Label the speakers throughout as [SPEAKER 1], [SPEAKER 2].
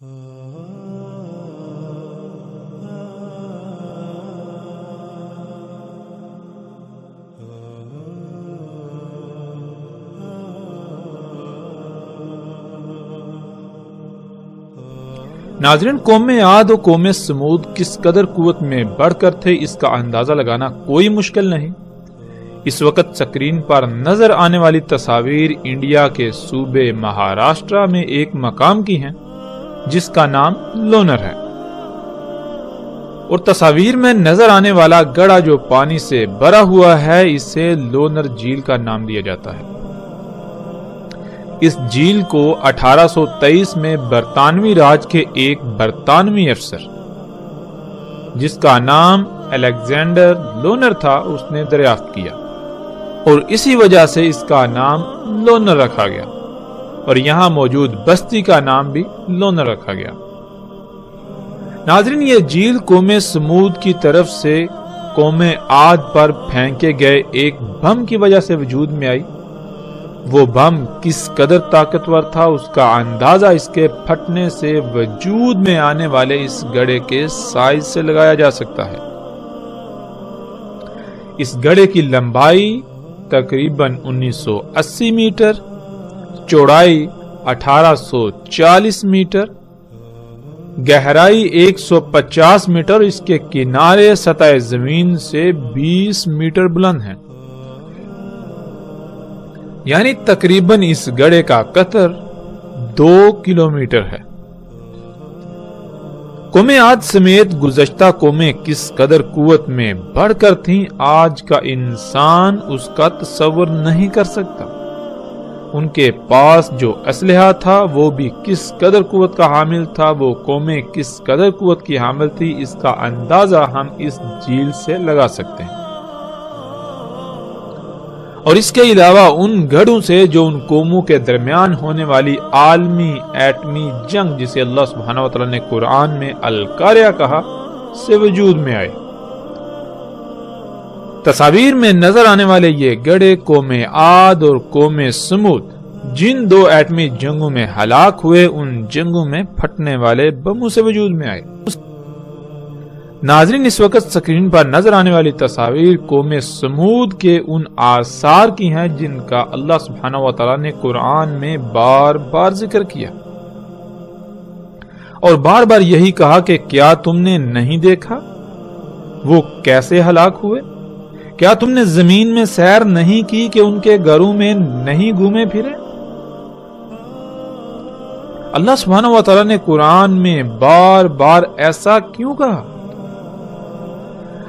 [SPEAKER 1] ناظرین، قوم عاد و قوم سمود کس قدر قوت میں بڑھ کر تھے اس کا اندازہ لگانا کوئی مشکل نہیں۔ اس وقت سکرین پر نظر آنے والی تصاویر انڈیا کے صوبے مہاراشٹرا میں ایک مقام کی ہیں جس کا نام لونر ہے، اور تصاویر میں نظر آنے والا گڑھا جو پانی سے بھرا ہوا ہے اسے لونر جھیل کا نام دیا جاتا ہے۔ اس جھیل کو 1823 میں برطانوی راج کے ایک برطانوی افسر جس کا نام الیگزینڈر لونر تھا اس نے دریافت کیا، اور اسی وجہ سے اس کا نام لونر رکھا گیا، اور یہاں موجود بستی کا نام بھی لونر رکھا گیا۔ ناظرین، یہ جھیل قوم سمود کی طرف سے قوم عاد پر پھینکے گئے ایک بم کی وجہ سے وجود میں آئی۔ وہ بم کس قدر طاقتور تھا اس کا اندازہ اس کے پھٹنے سے وجود میں آنے والے اس گڑھے کے سائز سے لگایا جا سکتا ہے۔ اس گڑھے کی لمبائی تقریباً 1980 میٹر، چوڑائی 1840 میٹر، گہرائی 150 میٹر، اس کے کنارے سطح زمین سے 20 میٹر بلند ہیں، یعنی تقریباً اس گڑھے کا قطر 2 کلومیٹر ہے۔ قوم عاد سمیت گزشتہ قومیں کس قدر قوت میں بڑھ کر تھیں آج کا انسان اس کا تصور نہیں کر سکتا۔ ان کے پاس جو اسلحہ تھا وہ بھی کس قدر قوت کا حامل تھا، وہ قومیں کس قدر قوت کی حامل تھی، اس کا اندازہ ہم اس جھیل سے لگا سکتے ہیں۔ اور اس کے علاوہ ان گڑھوں سے جو ان قوموں کے درمیان ہونے والی عالمی ایٹمی جنگ جسے اللہ سبحانہ وتعالی نے قرآن میں القاریہ کہا سے وجود میں آئے۔ تصاویر میں نظر آنے والے یہ گڑھے قوم عاد اور قوم سمود جن 2 ایٹمی جنگوں میں ہلاک ہوئے ان جنگوں میں پھٹنے والے بموں سے وجود میں آئے۔ ناظرین، اس وقت سکرین پر نظر آنے والی تصاویر قوم سمود کے ان آثار کی ہیں جن کا اللہ سبحانہ وتعالی نے قرآن میں بار بار ذکر کیا، اور بار بار یہی کہا کہ کیا تم نے نہیں دیکھا وہ کیسے ہلاک ہوئے؟ کیا تم نے زمین میں سیر نہیں کی کہ ان کے گھروں میں نہیں گھومے پھرے؟ اللہ سبحانہ وتعالی نے قرآن میں بار بار ایسا کیوں کہا؟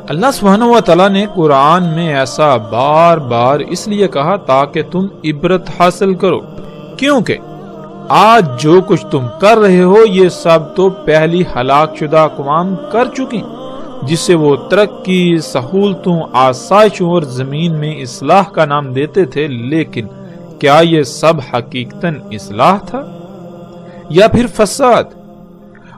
[SPEAKER 1] اللہ سبحانہ وتعالی نے قرآن میں ایسا بار بار اس لیے کہا تاکہ تم عبرت حاصل کرو، کیونکہ آج جو کچھ تم کر رہے ہو یہ سب تو پہلی ہلاک شدہ اقوام کر چکی، جس سے وہ ترقی، سہولتوں، آسائشوں اور زمین میں اصلاح کا نام دیتے تھے، لیکن کیا یہ سب حقیقتاً اصلاح تھا یا پھر فساد؟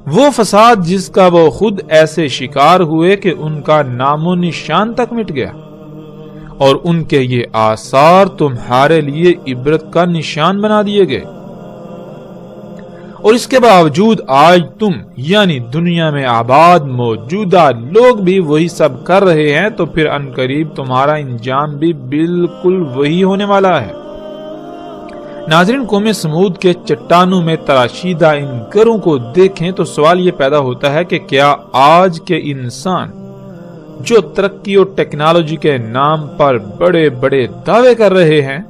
[SPEAKER 1] وہ فساد جس کا وہ خود ایسے شکار ہوئے کہ ان کا نام و نشان تک مٹ گیا، اور ان کے یہ آثار تمہارے لیے عبرت کا نشان بنا دیے گئے، اور اس کے باوجود آج تم یعنی دنیا میں آباد موجودہ لوگ بھی وہی سب کر رہے ہیں، تو پھر عنقریب تمہارا انجام بھی بالکل وہی ہونے والا ہے۔ ناظرین، قوم سمود کے چٹانوں میں تراشیدہ ان گھروں کو دیکھیں تو سوال یہ پیدا ہوتا ہے کہ کیا آج کے انسان جو ترقی اور ٹیکنالوجی کے نام پر بڑے بڑے دعوے کر رہے ہیں،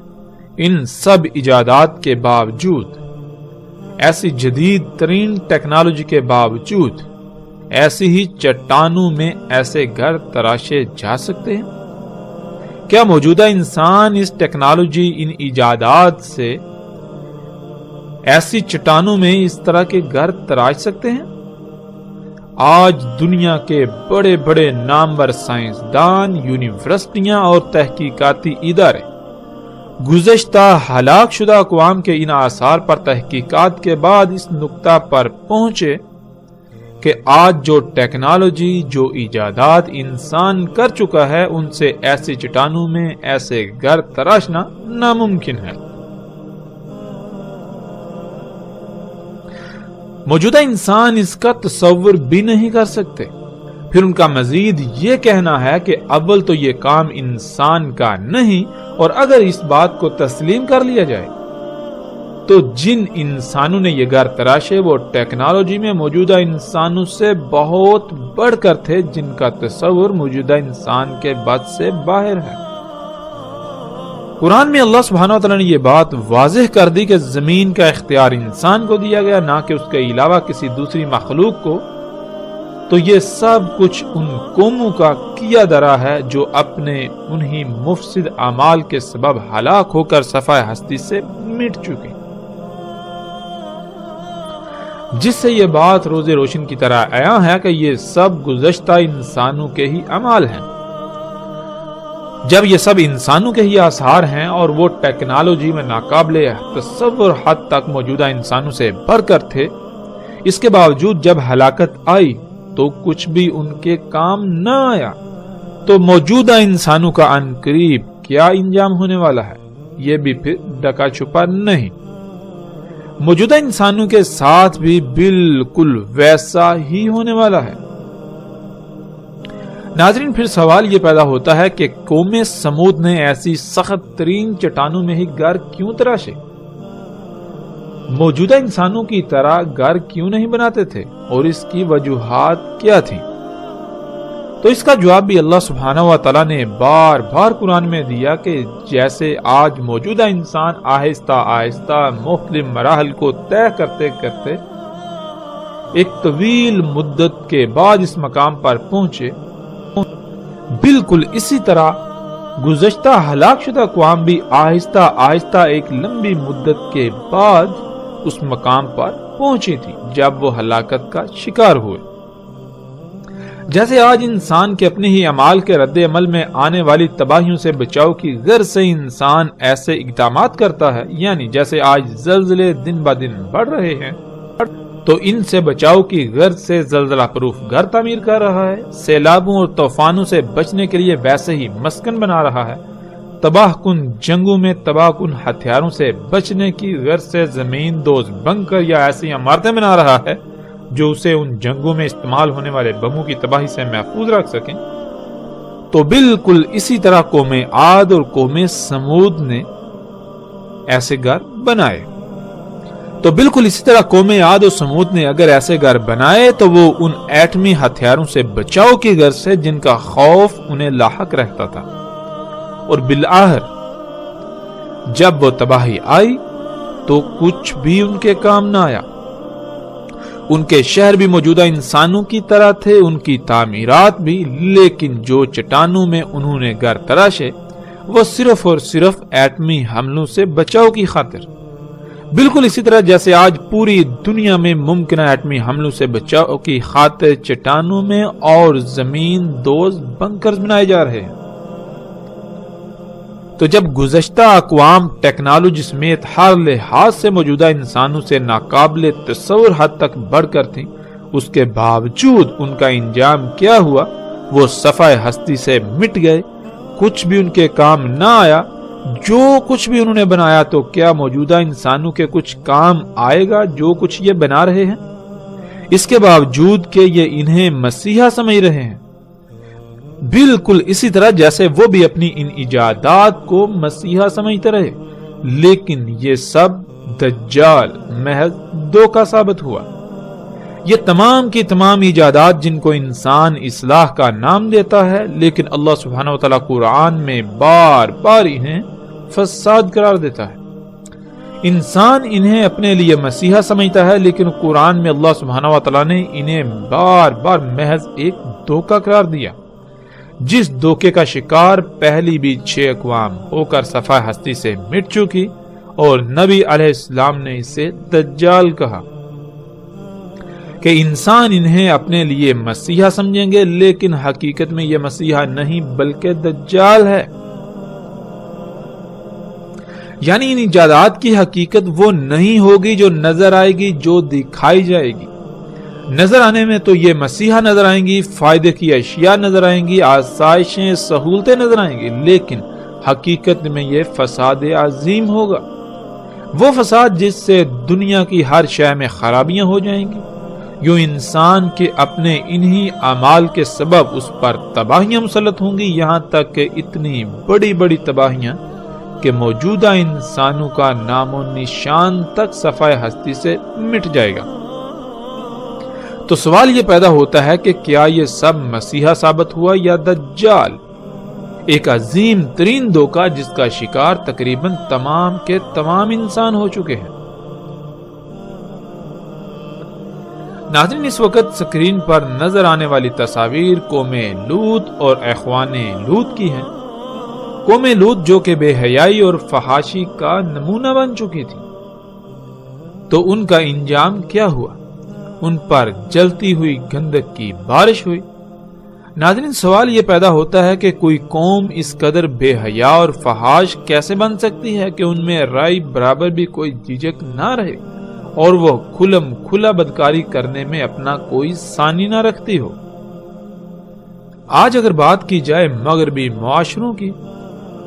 [SPEAKER 1] ان سب ایجادات کے باوجود، ایسی جدید ترین ٹیکنالوجی کے باوجود، ایسی ہی چٹانوں میں ایسے گھر تراشے جا سکتے ہیں؟ کیا موجودہ انسان اس ٹیکنالوجی، ان ایجادات سے ایسی چٹانوں میں اس طرح کے گھر تراش سکتے ہیں؟ آج دنیا کے بڑے بڑے نامور سائنسدان، یونیورسٹیاں اور تحقیقاتی ادارے گزشتہ ہلاک شدہ اقوام کے ان آثار پر تحقیقات کے بعد اس نقطہ پر پہنچے کہ آج جو ٹیکنالوجی، جو ایجادات انسان کر چکا ہے، ان سے ایسی چٹانوں میں ایسے گھر تراشنا ناممکن ہے۔ موجودہ انسان اس کا تصور بھی نہیں کر سکتے۔ پھر ان کا مزید یہ کہنا ہے کہ اول تو یہ کام انسان کا نہیں، اور اگر اس بات کو تسلیم کر لیا جائے تو جن انسانوں نے یہ گھر تراشے وہ ٹیکنالوجی میں موجودہ انسانوں سے بہت بڑھ کر تھے، جن کا تصور موجودہ انسان کے بس سے باہر ہے۔ قرآن میں اللہ سبحانہ وتعالی نے یہ بات واضح کر دی کہ زمین کا اختیار انسان کو دیا گیا، نہ کہ اس کے علاوہ کسی دوسری مخلوق کو۔ تو یہ سب کچھ ان قوموں کا کیا درا ہے جو اپنے انہی مفسد اعمال کے سبب ہلاک ہو کر صفحہ ہستی سے مٹ چکے، جس سے یہ بات روز روشن کی طرح عیاں ہے کہ یہ سب گزشتہ انسانوں کے ہی اعمال ہیں۔ جب یہ سب انسانوں کے ہی آثار ہیں اور وہ ٹیکنالوجی میں ناقابل تصور حد تک موجودہ انسانوں سے بڑھ کر تھے، اس کے باوجود جب ہلاکت آئی تو کچھ بھی ان کے کام نہ آیا، تو موجودہ انسانوں کا عنقریب کیا انجام ہونے والا ہے یہ بھی پھر ڈکا چھپا نہیں۔ موجودہ انسانوں کے ساتھ بھی بالکل ویسا ہی ہونے والا ہے۔ ناظرین، پھر سوال یہ پیدا ہوتا ہے کہ قوم سمود نے ایسی سخت ترین چٹانوں میں ہی گھر کیوں تراشے؟ موجودہ انسانوں کی طرح گھر کیوں نہیں بناتے تھے، اور اس کی وجوہات کیا تھیں؟ تو اس کا جواب بھی اللہ سبحانہ و تعالیٰ نے بار بار قرآن میں دیا کہ جیسے آج موجودہ انسان آہستہ آہستہ مختلف مراحل کو طے کرتے کرتے ایک طویل مدت کے بعد اس مقام پر پہنچے، بالکل اسی طرح گزشتہ ہلاک شدہ اقوام بھی آہستہ آہستہ ایک لمبی مدت کے بعد اس مقام پر پہنچی تھی جب وہ ہلاکت کا شکار ہوئے۔ جیسے آج انسان کے اپنے ہی اعمال کے رد عمل میں آنے والی تباہیوں سے بچاؤ کی غرض سے انسان ایسے اقدامات کرتا ہے، یعنی جیسے آج زلزلے دن بہ دن بڑھ رہے ہیں تو ان سے بچاؤ کی غرض سے زلزلہ پروف گھر تعمیر کر رہا ہے، سیلابوں اور طوفانوں سے بچنے کے لیے ویسے ہی مسکن بنا رہا ہے، تباہ کن جنگوں میں تباہ کن ہتھیاروں سے بچنے کی غرض سے زمین دوز بنکر یا ایسی عمارتیں بنا رہا ہے جو اسے ان جنگوں میں استعمال ہونے والے بموں کی تباہی سے محفوظ رکھ سکیں۔ تو بالکل اسی طرح قوم عاد اور قوم سمود نے ایسے گھر بنائے۔ تو بالکل اسی طرح قوم عاد و سمود نے اگر ایسے گھر بنائے تو وہ ان ایٹمی ہتھیاروں سے بچاؤ کی غرض سے جن کا خوف انہیں لاحق رہتا تھا، اور بالآخر جب وہ تباہی آئی تو کچھ بھی ان کے کام نہ آیا۔ ان کے شہر بھی موجودہ انسانوں کی طرح تھے، ان کی تعمیرات بھی، لیکن جو چٹانوں میں انہوں نے گھر تراشے وہ صرف اور صرف ایٹمی حملوں سے بچاؤ کی خاطر، بالکل اسی طرح جیسے آج پوری دنیا میں ممکنہ ایٹمی حملوں سے بچاؤ کی خاطر چٹانوں میں اور زمین دوز بنکرز بنائے جا رہے ہیں۔ تو جب گزشتہ اقوام ٹیکنالوجی سمیت ہر لحاظ سے موجودہ انسانوں سے ناقابل تصور حد تک بڑھ کر تھیں، اس کے باوجود ان کا انجام کیا ہوا؟ وہ صفحہ ہستی سے مٹ گئے، کچھ بھی ان کے کام نہ آیا۔ جو کچھ بھی انہوں نے بنایا تو کیا موجودہ انسانوں کے کچھ کام آئے گا جو کچھ یہ بنا رہے ہیں؟ اس کے باوجود کہ یہ انہیں مسیحا سمجھ رہے ہیں، بالکل اسی طرح جیسے وہ بھی اپنی ان ایجادات کو مسیحا سمجھتے رہے، لیکن یہ سب دجال محض دھوکہ ثابت ہوا۔ یہ تمام کی تمام ایجادات جن کو انسان اصلاح کا نام دیتا ہے، لیکن اللہ سبحانہ و تعالیٰ قرآن میں بار بار انہیں فساد قرار دیتا ہے۔ انسان انہیں اپنے لیے مسیحا سمجھتا ہے، لیکن قرآن میں اللہ سبحانہ و تعالیٰ نے انہیں بار بار محض ایک دھوکہ قرار دیا، جس دھوکے کا شکار پہلی بھی 6 اقوام ہو کر صفحہ ہستی سے مٹ چکی، اور نبی علیہ السلام نے اسے دجال کہا کہ انسان انہیں اپنے لیے مسیحا سمجھیں گے، لیکن حقیقت میں یہ مسیحا نہیں بلکہ دجال ہے۔ یعنی ان ایجادات کی حقیقت وہ نہیں ہوگی جو نظر آئے گی، جو دکھائی جائے گی۔ نظر آنے میں تو یہ مسیحا نظر آئیں گی، فائدے کی اشیاء نظر آئیں گی، آسائشیں، سہولتیں نظر آئیں گی، لیکن حقیقت میں یہ فساد عظیم ہوگا۔ وہ فساد جس سے دنیا کی ہر شے میں خرابیاں ہو جائیں گی، یوں انسان کے اپنے انہی اعمال کے سبب اس پر تباہیاں مسلط ہوں گی، یہاں تک کہ اتنی بڑی بڑی تباہیاں کہ موجودہ انسانوں کا نام و نشان تک صفحہ ہستی سے مٹ جائے گا۔ تو سوال یہ پیدا ہوتا ہے کہ کیا یہ سب مسیحا ثابت ہوا یا دجال، ایک عظیم ترین دھوکہ جس کا شکار تقریباً تمام کے تمام انسان ہو چکے ہیں۔ ناظرین، اس وقت سکرین پر نظر آنے والی تصاویر قوم لوط اور اخوان لوط کی ہیں۔ قوم لوط جو کہ بے حیائی اور فحاشی کا نمونہ بن چکی تھی، تو ان کا انجام کیا ہوا؟ ان پر جلتی ہوئی گندک کی بارش ہوئی۔ ناظرین، سوال یہ پیدا ہوتا ہے کہ کوئی قوم اس قدر بے حیا اور فحاش کیسے بن سکتی ہے کہ ان میں رائی برابر بھی کوئی جھجک نہ رہے اور وہ کھلم کھلا بدکاری کرنے میں اپنا کوئی ثانی نہ رکھتی ہو۔ آج اگر بات کی جائے مغربی معاشروں کی،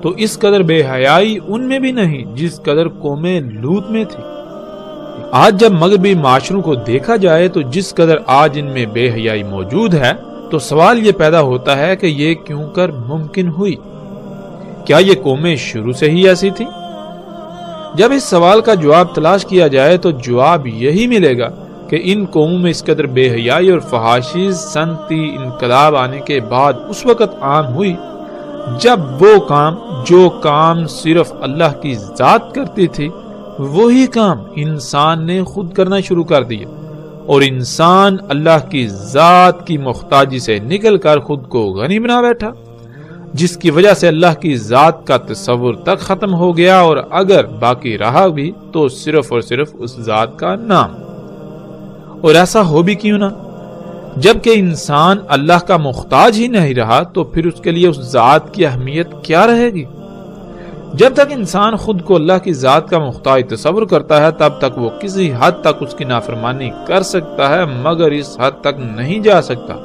[SPEAKER 1] تو اس قدر بے حیائی ان میں بھی نہیں جس قدر قوم لوط میں تھی۔ آج جب مغربی معاشروں کو دیکھا جائے تو جس قدر آج ان میں بے حیائی موجود ہے، تو سوال یہ پیدا ہوتا ہے کہ یہ کیوں کر ممکن ہوئی؟ کیا یہ قومیں شروع سے ہی ایسی تھی؟ جب اس سوال کا جواب تلاش کیا جائے تو جواب یہی ملے گا کہ ان قوموں میں اس قدر بے حیائی اور فحاشی صنعتی انقلاب آنے کے بعد اس وقت عام ہوئی جب جو کام صرف اللہ کی ذات کرتی تھی، وہی کام انسان نے خود کرنا شروع کر دیا، اور انسان اللہ کی ذات کی محتاجی سے نکل کر خود کو غنی بنا بیٹھا، جس کی وجہ سے اللہ کی ذات کا تصور تک ختم ہو گیا، اور اگر باقی رہا بھی تو صرف اور صرف اس ذات کا نام۔ اور ایسا ہو بھی کیوں نہ؟ جبکہ انسان اللہ کا محتاج ہی نہیں رہا تو پھر اس کے لیے اس ذات کی اہمیت کیا رہے گی؟ جب تک انسان خود کو اللہ کی ذات کا محتاج تصور کرتا ہے، تب تک وہ کسی حد تک اس کی نافرمانی کر سکتا ہے، مگر اس حد تک نہیں جا سکتا۔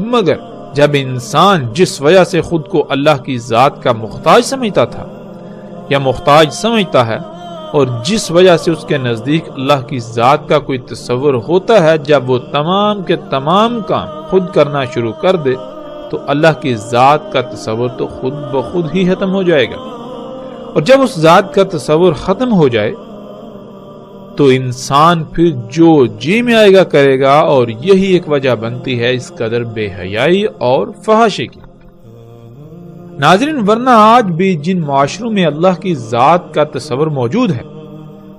[SPEAKER 1] مگر جب انسان جس وجہ سے خود کو اللہ کی ذات کا محتاج سمجھتا تھا یا محتاج سمجھتا ہے، اور جس وجہ سے اس کے نزدیک اللہ کی ذات کا کوئی تصور ہوتا ہے، جب وہ تمام کے تمام کام خود کرنا شروع کر دے تو اللہ کی ذات کا تصور تو خود بخود ہی ختم ہو جائے گا۔ اور جب اس ذات کا تصور ختم ہو جائے تو انسان پھر جو جی میں آئے گا کرے گا، اور یہی ایک وجہ بنتی ہے اس قدر بے حیائی اور فحاشی کی۔ ناظرین، ورنہ آج بھی جن معاشروں میں اللہ کی ذات کا تصور موجود ہے،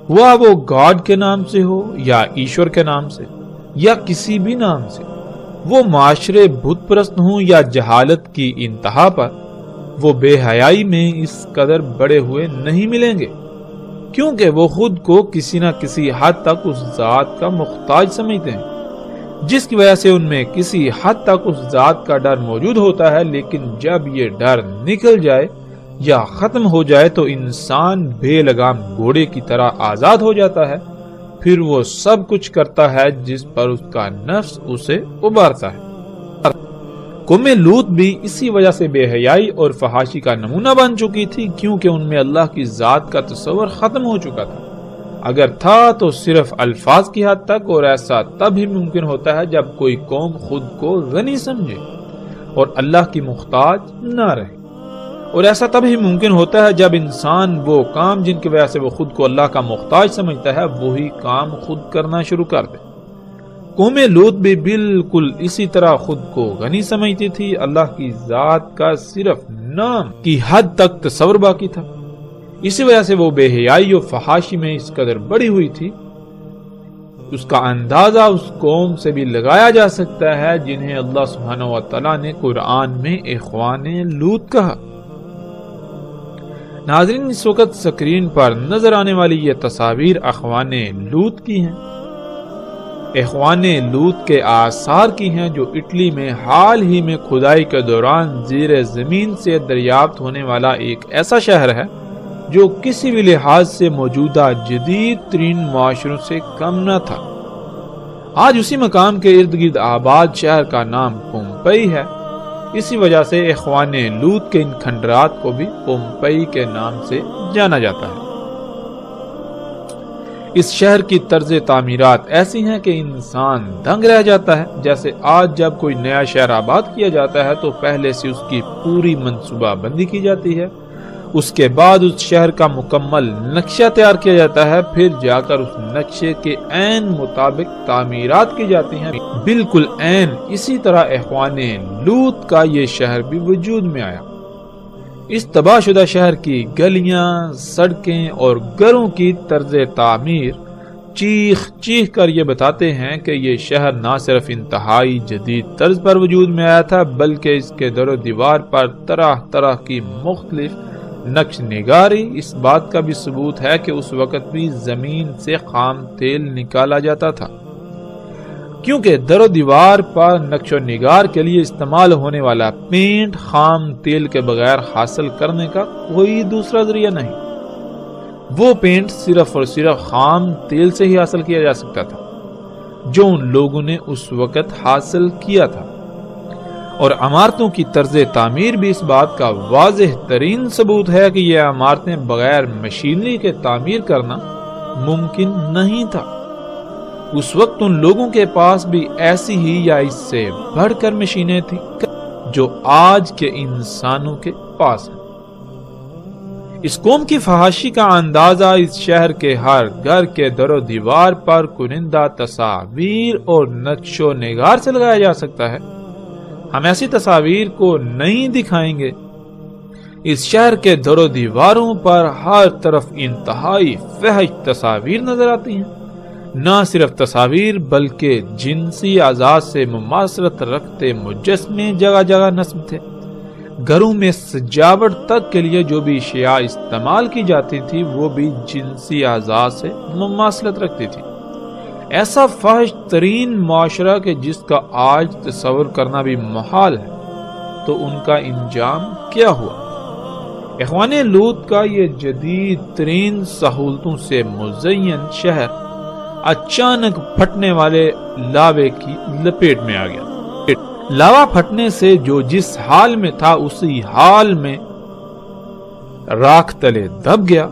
[SPEAKER 1] وہ گاڈ کے نام سے ہو یا ایشور کے نام سے یا کسی بھی نام سے، وہ معاشرے بت پرست ہوں یا جہالت کی انتہا پر، وہ بے حیائی میں اس قدر بڑے ہوئے نہیں ملیں گے، کیونکہ وہ خود کو کسی نہ کسی حد تک اس ذات کا محتاج سمجھتے ہیں، جس کی وجہ سے ان میں کسی حد تک اس ذات کا ڈر موجود ہوتا ہے۔ لیکن جب یہ ڈر نکل جائے یا ختم ہو جائے تو انسان بے لگام گھوڑے کی طرح آزاد ہو جاتا ہے، پھر وہ سب کچھ کرتا ہے جس پر اس کا نفس اسے ابھارتا ہے۔ قوم لوط بھی اسی وجہ سے بے حیائی اور فحاشی کا نمونہ بن چکی تھی، کیونکہ ان میں اللہ کی ذات کا تصور ختم ہو چکا تھا۔ اگر تھا تو صرف الفاظ کی حد تک، اور ایسا تب ہی ممکن ہوتا ہے جب کوئی قوم خود کو غنی سمجھے اور اللہ کی محتاج نہ رہے، اور ایسا تب ہی ممکن ہوتا ہے جب انسان وہ کام جن کی وجہ سے وہ خود کو اللہ کا محتاج سمجھتا ہے، وہی کام خود کرنا شروع کر دے۔ قوم لوط بھی بالکل اسی طرح خود کو غنی سمجھتی تھی، اللہ کی ذات کا صرف نام کی حد تک تصور باقی تھا۔ اسی وجہ سے وہ بے حیائی و فحاشی میں اس قدر بڑی ہوئی تھی۔ اس کا اندازہ اس قوم سے بھی لگایا جا سکتا ہے جنہیں اللہ سبحانہ و تعالیٰ نے قرآن میں اخوان لوط کہا۔ ناظرین، اس وقت سکرین پر نظر آنے والی یہ تصاویر اخوان لوط کی ہیں، اخوان لوط کے آثار کی ہیں، جو اٹلی میں حال ہی میں کھدائی کے دوران زیر زمین سے دریافت ہونے والا ایک ایسا شہر ہے جو کسی بھی لحاظ سے موجودہ جدید ترین معاشروں سے کم نہ تھا۔ آج اسی مقام کے ارد گرد آباد شہر کا نام پومپئی ہے۔ اسی وجہ سے اخوان لوط کے ان کھنڈرات کو بھی پومپئی کے نام سے جانا جاتا ہے۔ اس شہر کی طرز تعمیرات ایسی ہیں کہ انسان دنگ رہ جاتا ہے۔ جیسے آج جب کوئی نیا شہر آباد کیا جاتا ہے تو پہلے سے اس کی پوری منصوبہ بندی کی جاتی ہے، اس کے بعد اس شہر کا مکمل نقشہ تیار کیا جاتا ہے، پھر جا کر اس نقشے کے عین مطابق تعمیرات کی جاتی ہیں۔ بالکل عین اسی طرح اخوان لوط کا یہ شہر بھی وجود میں آیا۔ اس تباہ شدہ شہر کی گلیاں، سڑکیں اور گھروں کی طرز تعمیر چیخ چیخ کر یہ بتاتے ہیں کہ یہ شہر نہ صرف انتہائی جدید طرز پر وجود میں آیا تھا، بلکہ اس کے در و دیوار پر طرح طرح کی مختلف نقش نگاری اس بات کا بھی ثبوت ہے کہ اس وقت بھی زمین سے خام تیل نکالا جاتا تھا، کیونکہ در و دیوار پر نقش و نگار کے لیے استعمال ہونے والا پینٹ خام تیل کے بغیر حاصل کرنے کا کوئی دوسرا ذریعہ نہیں۔ وہ پینٹ صرف اور صرف خام تیل سے ہی حاصل کیا جا سکتا تھا جو ان لوگوں نے اس وقت حاصل کیا تھا، اور عمارتوں کی طرز تعمیر بھی اس بات کا واضح ترین ثبوت ہے کہ یہ عمارتیں بغیر مشینری کے تعمیر کرنا ممکن نہیں تھا۔ اس وقت ان لوگوں کے پاس بھی ایسی ہی یا اس سے بڑھ کر مشینیں تھیں جو آج کے انسانوں کے پاس ہیں۔ اس قوم کی فحاشی کا اندازہ اس شہر کے ہر گھر کے در و دیوار پر کنندہ تصاویر اور نقش و نگار سے لگایا جا سکتا ہے۔ ہم ایسی تصاویر کو نہیں دکھائیں گے۔ اس شہر کے در و دیواروں پر ہر طرف انتہائی فحش تصاویر نظر آتی ہیں۔ نہ صرف تصاویر بلکہ جنسی اعضاء سے مماثلت رکھتے مجسمے جگہ جگہ نصب تھے۔ گھروں میں سجاوٹ تک کے لیے جو بھی اشیاء استعمال کی جاتی تھی وہ بھی جنسی اعضاء سے مماثلت رکھتی تھی۔ ایسا فحش ترین معاشرہ کہ جس کا آج تصور کرنا بھی محال ہے، تو ان کا انجام کیا ہوا؟ اخوان لوط کا یہ جدید ترین سہولتوں سے مزین شہر اچانک پھٹنے والے لاوے کی لپیٹ میں آ گیا۔ لاوا پھٹنے سے جو جس حال میں تھا اسی حال میں راکھ تلے دب گیا۔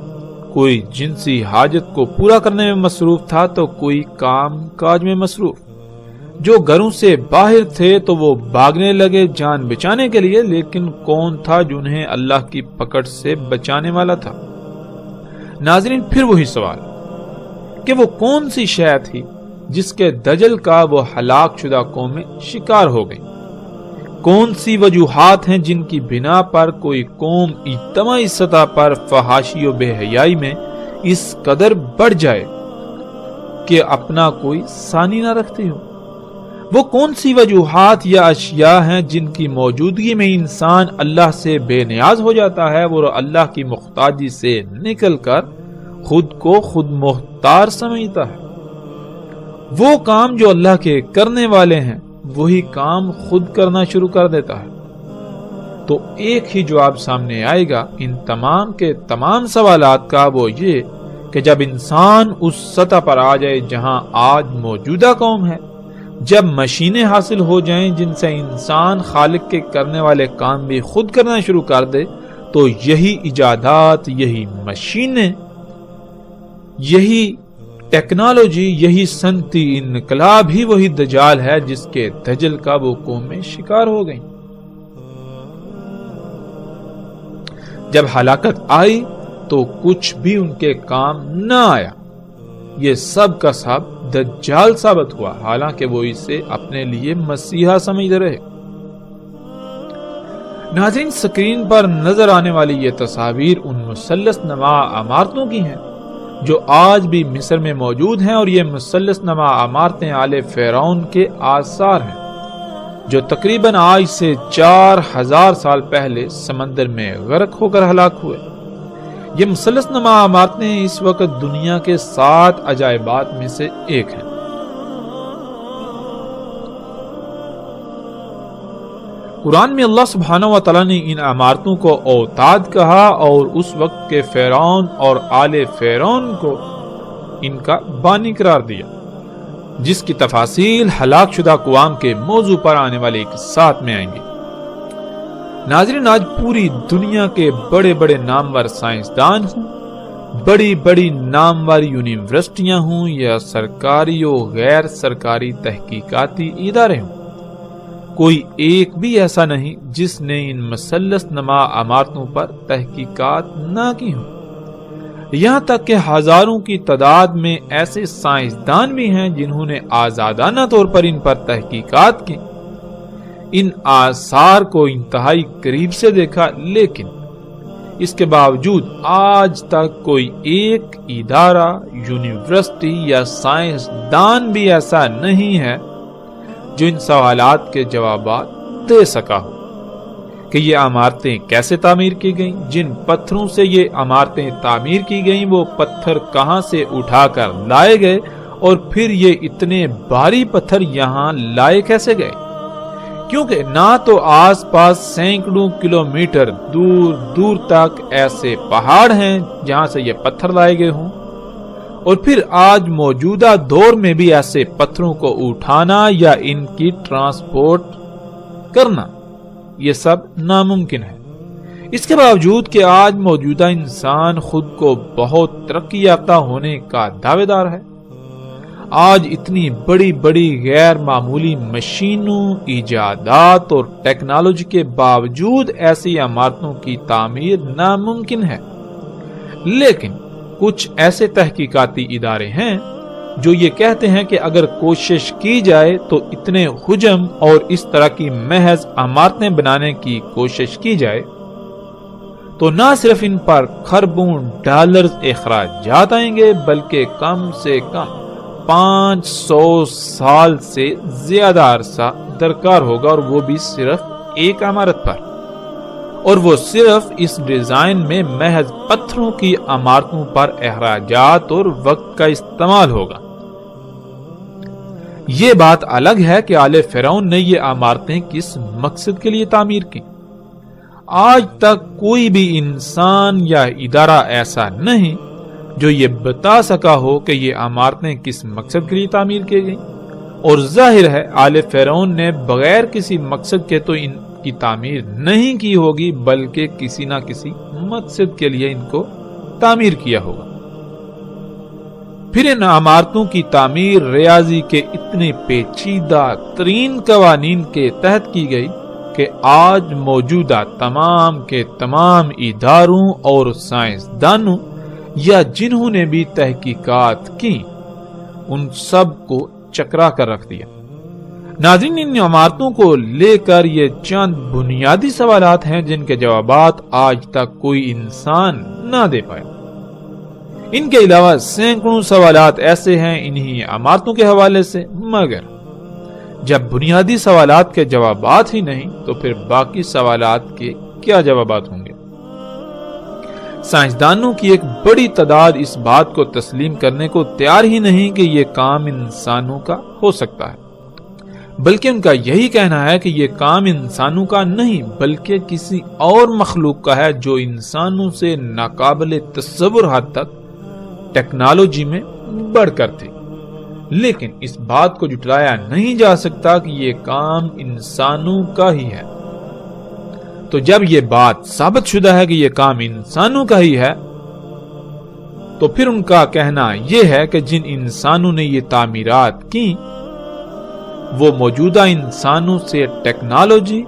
[SPEAKER 1] کوئی جنسی حاجت کو پورا کرنے میں مصروف تھا تو کوئی کام کاج میں مصروف۔ جو گھروں سے باہر تھے تو وہ بھاگنے لگے جان بچانے کے لیے، لیکن کون تھا جنہیں اللہ کی پکڑ سے بچانے والا تھا؟ ناظرین، پھر وہی سوال کہ وہ کون سی شے تھی جس کے دجل کا وہ ہلاک شدہ قومیں شکار ہو گئی؟ کون سی وجوہات ہیں جن کی بنا پر کوئی قوم اجتماعی سطح پر فحاشی و بے حیائی میں اس قدر بڑھ جائے کہ اپنا کوئی ثانی نہ رکھتی ہو؟ وہ کون سی وجوہات یا اشیاء ہیں جن کی موجودگی میں انسان اللہ سے بے نیاز ہو جاتا ہے، وہ اللہ کی محتاجی سے نکل کر خود کو خود محتاج سمجھتا ہے؟ وہ کام جو اللہ کے کرنے والے ہیں وہی کام خود کرنا شروع کر دیتا ہے۔ تو ایک ہی جواب سامنے آئے گا ان تمام کے تمام سوالات کا، وہ یہ کہ جب انسان اس سطح پر آ جائے جہاں آج موجودہ قوم ہے، جب مشینیں حاصل ہو جائیں جن سے انسان خالق کے کرنے والے کام بھی خود کرنا شروع کر دے، تو یہی ایجادات، یہی مشینیں، یہی ٹیکنالوجی، یہی صنعتی انقلاب ہی وہی دجال ہے جس کے دجل کا وہ قومیں شکار ہو گئیں۔ جب ہلاکت آئی تو کچھ بھی ان کے کام نہ آیا۔ یہ سب کا سب دجال ثابت ہوا، حالانکہ وہ اسے اپنے لیے مسیحا سمجھتے رہے۔ ناظرین، سکرین پر نظر آنے والی یہ تصاویر ان مثلث نما عمارتوں کی ہیں جو آج بھی مصر میں موجود ہیں، اور یہ مثلث نما عمارتیں آل فرعون کے آثار ہیں جو تقریباً آج سے 4000 سال پہلے سمندر میں غرق ہو کر ہلاک ہوئے۔ یہ مثلث نما عمارتیں اس وقت دنیا کے 7 عجائبات میں سے ایک ہیں۔ قرآن میں اللہ سبحانہ و تعالیٰ نے ان عمارتوں کو اوتاد کہا، اور اس وقت کے فرعون اور آل فرعون کو ان کا بانی قرار دیا، جس کی تفاصیل ہلاک شدہ اقوام کے موضوع پر آنے والے ایک ساتھ میں آئیں گے۔ ناظرین، آج پوری دنیا کے بڑے بڑے نامور سائنسدان ہوں، بڑی بڑی نامور یونیورسٹیاں ہوں یا سرکاری و غیر سرکاری تحقیقاتی ادارے ہوں، کوئی ایک بھی ایسا نہیں جس نے ان مثلث نما عمارتوں پر تحقیقات نہ کی ہوں۔ یہاں تک کہ ہزاروں کی تعداد میں ایسے سائنسدان بھی ہیں جنہوں نے آزادانہ طور پر ان پر تحقیقات کی، ان آثار کو انتہائی قریب سے دیکھا، لیکن اس کے باوجود آج تک کوئی ایک ادارہ، یونیورسٹی یا سائنسدان بھی ایسا نہیں ہے جو ان سوالات کے جوابات دے سکا ہو کہ یہ عمارتیں کیسے تعمیر کی گئیں، جن پتھروں سے یہ عمارتیں تعمیر کی گئیں وہ پتھر کہاں سے اٹھا کر لائے گئے، اور پھر یہ اتنے بھاری پتھر یہاں لائے کیسے گئے، کیونکہ نہ تو آس پاس سینکڑوں کلومیٹر دور دور تک ایسے پہاڑ ہیں جہاں سے یہ پتھر لائے گئے ہوں، اور پھر آج موجودہ دور میں بھی ایسے پتھروں کو اٹھانا یا ان کی ٹرانسپورٹ کرنا یہ سب ناممکن ہے۔ اس کے باوجود کہ آج موجودہ انسان خود کو بہت ترقی یافتہ ہونے کا دعوے دار ہے، آج اتنی بڑی بڑی غیر معمولی مشینوں، ایجادات اور ٹیکنالوجی کے باوجود ایسی عمارتوں کی تعمیر ناممکن ہے، لیکن کچھ ایسے تحقیقاتی ادارے ہیں جو یہ کہتے ہیں کہ اگر کوشش کی جائے تو اتنے حجم اور اس طرح کی محض عمارتیں بنانے کی کوشش کی جائے تو نہ صرف ان پر خربوں ڈالرز اخراجات آئیں گے، بلکہ کم سے کم 500 سال سے زیادہ عرصہ درکار ہوگا، اور وہ بھی صرف ایک عمارت پر، اور وہ صرف اس ڈیزائن میں محض پتھروں کی عمارتوں پر اخراجات اور وقت کا استعمال ہوگا۔ یہ بات الگ ہے کہ آل فرعون نے یہ عمارتیں کس مقصد کے لیے تعمیر کی۔ آج تک کوئی بھی انسان یا ادارہ ایسا نہیں جو یہ بتا سکا ہو کہ یہ عمارتیں کس مقصد کے لیے تعمیر کی گئیں، اور ظاہر ہے آل فرعون نے بغیر کسی مقصد کے تو ان کی تعمیر نہیں کی ہوگی، بلکہ کسی نہ کسی مقصد کے لیے ان کو تعمیر کیا ہوگا۔ پھر ان عمارتوں کی تعمیر ریاضی کے اتنے پیچیدہ ترین قوانین کے تحت کی گئی کہ آج موجودہ تمام کے تمام اداروں اور سائنسدانوں یا جنہوں نے بھی تحقیقات کی ان سب کو چکرا کر رکھ دیا۔ ناظرین، ان عمارتوں کو لے کر یہ چند بنیادی سوالات ہیں جن کے جوابات آج تک کوئی انسان نہ دے پایا۔ ان کے علاوہ سینکڑوں سوالات ایسے ہیں انہی عمارتوں کے حوالے سے، مگر جب بنیادی سوالات کے جوابات ہی نہیں تو پھر باقی سوالات کے کیا جوابات ہوں گے؟ سائنسدانوں کی ایک بڑی تعداد اس بات کو تسلیم کرنے کو تیار ہی نہیں کہ یہ کام انسانوں کا ہو سکتا ہے، بلکہ ان کا یہی کہنا ہے کہ یہ کام انسانوں کا نہیں بلکہ کسی اور مخلوق کا ہے جو انسانوں سے ناقابل تصور حد تک ٹیکنالوجی میں بڑھ کر تھی، لیکن اس بات کو جھٹلایا نہیں جا سکتا کہ یہ کام انسانوں کا ہی ہے۔ تو جب یہ بات ثابت شدہ ہے کہ یہ کام انسانوں کا ہی ہے تو پھر ان کا کہنا یہ ہے کہ جن انسانوں نے یہ تعمیرات کی وہ موجودہ انسانوں سے ٹیکنالوجی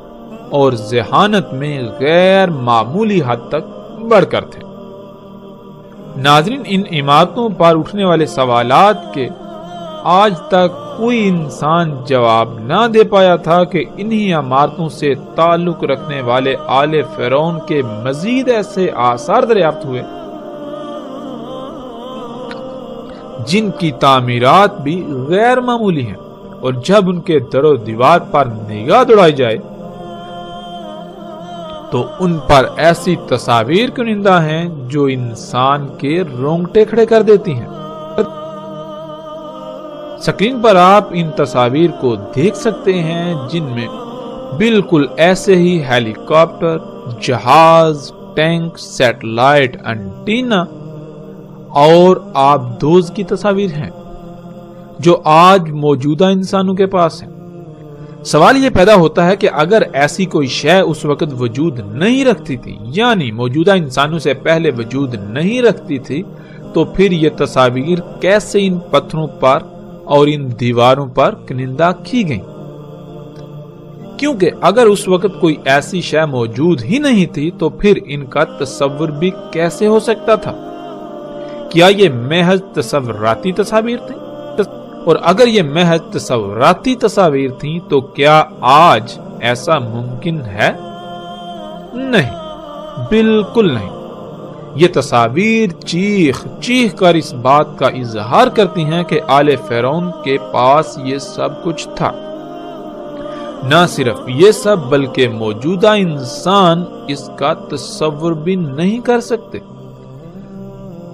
[SPEAKER 1] اور ذہانت میں غیر معمولی حد تک بڑھ کر تھے۔ ناظرین، ان عمارتوں پر اٹھنے والے سوالات کے آج تک کوئی انسان جواب نہ دے پایا تھا کہ انہی عمارتوں سے تعلق رکھنے والے آل فرعون کے مزید ایسے آثار دریافت ہوئے جن کی تعمیرات بھی غیر معمولی ہیں، اور جب ان کے در و دیوار پر نگاہ دوڑائی جائے تو ان پر ایسی تصاویر کنندہ ہیں جو انسان کے رونگٹے کھڑے کر دیتی ہیں۔ سکرین پر آپ ان تصاویر کو دیکھ سکتے ہیں جن میں بالکل ایسے ہی ہیلی کاپٹر، جہاز، ٹینک، سیٹلائٹ انٹینا اور آبدوز کی تصاویر ہیں جو آج موجودہ انسانوں کے پاس ہیں۔ سوال یہ پیدا ہوتا ہے کہ اگر ایسی کوئی شے اس وقت وجود نہیں رکھتی تھی، یعنی موجودہ انسانوں سے پہلے وجود نہیں رکھتی تھی، تو پھر یہ تصاویر کیسے ان پتھروں پر اور ان دیواروں پر کنندہ کی گئیں؟ کیونکہ اگر اس وقت کوئی ایسی شے موجود ہی نہیں تھی تو پھر ان کا تصور بھی کیسے ہو سکتا تھا؟ کیا یہ محض تصوراتی تصاویر تھیں؟ اور اگر یہ محض تصوراتی تصاویر تھیں تو کیا آج ایسا ممکن ہے؟ نہیں، بالکل نہیں۔ یہ تصاویر چیخ چیخ کر اس بات کا اظہار کرتی ہیں کہ آل فرعون کے پاس یہ سب کچھ تھا۔ نہ صرف یہ سب بلکہ موجودہ انسان اس کا تصور بھی نہیں کر سکتے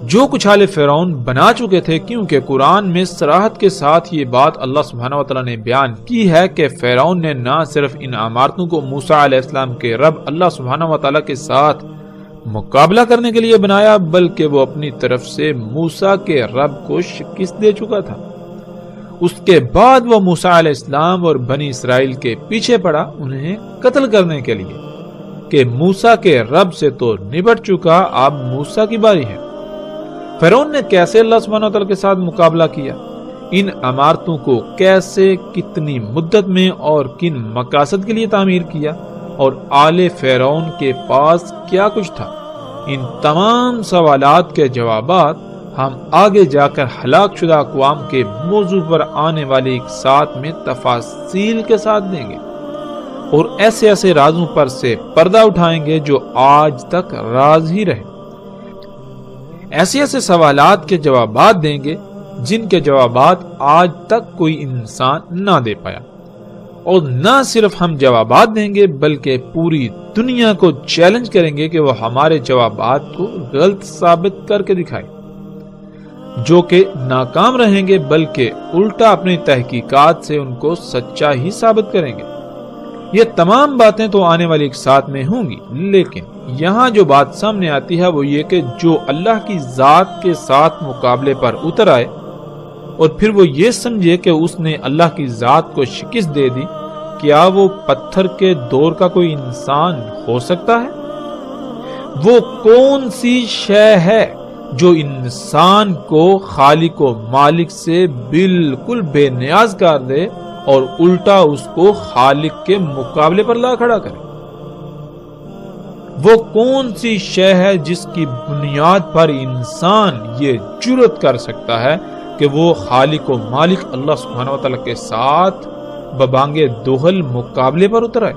[SPEAKER 1] جو کچھ آل فرعون بنا چکے تھے، کیونکہ قرآن میں صراحت کے ساتھ یہ بات اللہ سبحانہ وتعالی نے بیان کی ہے کہ فرعون نے نہ صرف ان عمارتوں کو موسیٰ علیہ السلام کے رب اللہ سبحانہ وتعالی کے ساتھ مقابلہ کرنے کے لیے بنایا، بلکہ وہ اپنی طرف سے موسیٰ کے رب کو شکست دے چکا تھا۔ اس کے بعد وہ موسیٰ علیہ السلام اور بنی اسرائیل کے پیچھے پڑا انہیں قتل کرنے کے لیے کہ موسیٰ کے رب سے تو نبٹ چکا، اب موسیٰ کی باری ہے۔ فرعون نے کیسے اللہ سبحانہ وتعالی کے ساتھ مقابلہ کیا؟ ان عمارتوں کو کیسے، کتنی مدت میں اور کن مقاصد کے لیے تعمیر کیا، اور آل فرعون کے پاس کیا کچھ تھا؟ ان تمام سوالات کے جوابات ہم آگے جا کر ہلاک شدہ اقوام کے موضوع پر آنے والے ایک ساتھ میں تفاصیل کے ساتھ دیں گے، اور ایسے ایسے رازوں پر سے پردہ اٹھائیں گے جو آج تک راز ہی رہے۔ ایسے ایسے سوالات کے جوابات دیں گے جن کے جوابات آج تک کوئی انسان نہ دے پایا، اور نہ صرف ہم جوابات دیں گے بلکہ پوری دنیا کو چیلنج کریں گے کہ وہ ہمارے جوابات کو غلط ثابت کر کے دکھائے، جو کہ ناکام رہیں گے بلکہ الٹا اپنی تحقیقات سے ان کو سچا ہی ثابت کریں گے۔ یہ تمام باتیں تو آنے والی ایک ساتھ میں ہوں گی، لیکن یہاں جو بات سامنے آتی ہے وہ یہ کہ جو اللہ کی ذات کے ساتھ مقابلے پر اتر آئے اور پھر وہ یہ سمجھے کہ اس نے اللہ کی ذات کو شکست دے دی، کیا وہ پتھر کے دور کا کوئی انسان ہو سکتا ہے؟ وہ کون سی شے ہے جو انسان کو خالق و مالک سے بالکل بے نیاز کر دے اور الٹا اس کو خالق کے مقابلے پر لا کھڑا کرے؟ وہ کون سی شے ہے جس کی بنیاد پر انسان یہ جرأت کر سکتا ہے کہ وہ خالق و مالک اللہ سبحانہ وتعالی کے ساتھ ببانگے دوہل مقابلے پر اتر آئے؟